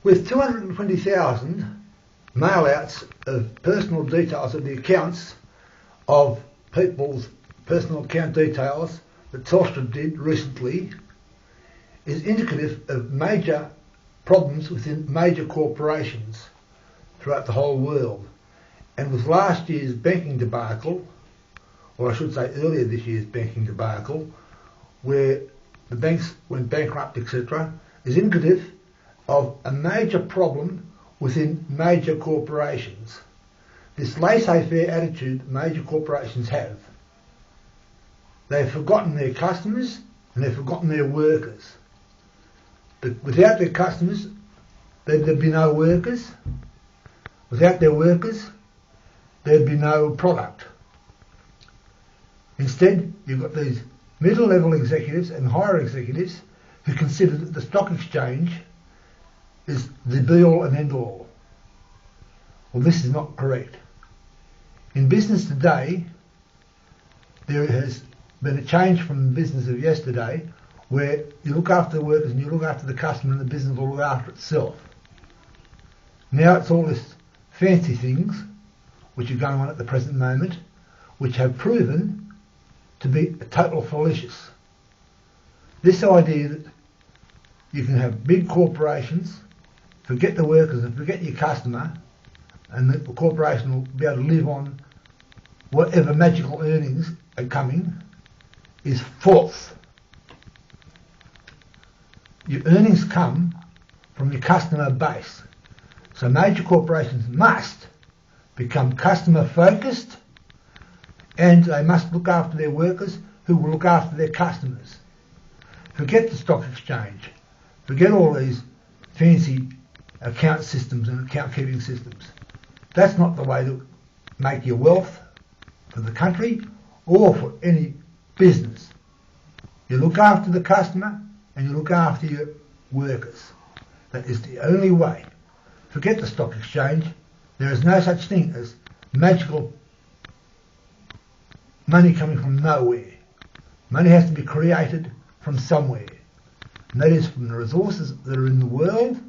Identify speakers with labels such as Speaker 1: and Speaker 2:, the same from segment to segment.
Speaker 1: With 220,000 mail-outs of personal details of the accounts of people's personal account details that Telstra did recently, is indicative of major problems within major corporations throughout the whole world. And with last year's banking debacle, or I should say earlier this year's banking debacle, where the banks went bankrupt, etc., is indicative of a major problem within major corporations. This laissez-faire attitude major corporations have. They've forgotten their customers and they've forgotten their workers. But without their customers, there'd be no workers. Without their workers, there'd be no product. Instead, you've got these middle-level executives and higher executives who consider that the stock exchange is the be-all and end-all. Well, this is not correct. In business today, there has been a change from the business of yesterday, where you look after the workers and you look after the customer and the business will look after itself. Now it's all this fancy things which are going on at the present moment, which have proven to be a total fallacious. This idea that you can have big corporations, forget the workers and forget your customer, and that the corporation will be able to live on whatever magical earnings are coming, is false. Your earnings come from your customer base. So major corporations must become customer focused, and they must look after their workers who will look after their customers. Forget the stock exchange. Forget all these fancy account systems and account keeping systems. That's not the way to make your wealth for the country or for any business. You look after the customer and you look after your workers. That is the only way. Forget the stock exchange. There is no such thing as magical money coming from nowhere. Money has to be created from somewhere. And that is from the resources that are in the world,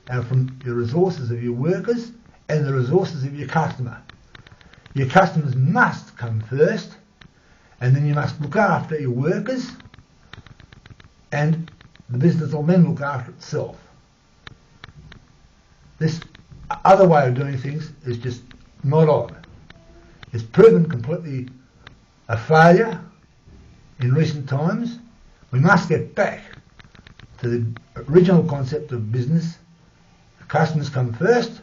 Speaker 1: and from the resources of your workers and the resources of your customer. Your customers must come first, and then you must look after your workers, and the business will then look after itself. This other way of doing things is just not on. It's proven completely a failure in recent times. We must get back to the original concept of business. The customers come first,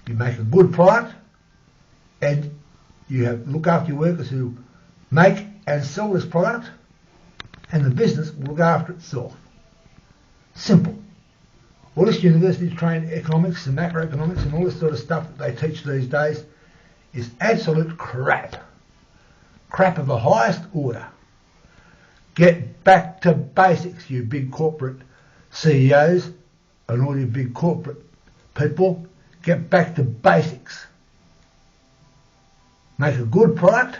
Speaker 1: you make a good product, and you look after your workers who make and sell this product, and the business will look after itself. Simple. All this university trained economics and macroeconomics and all this sort of stuff that they teach these days is absolute crap. Crap of the highest order. Get back to basics, you big corporate CEOs and all you big corporate people. Get back to basics. Make a good product,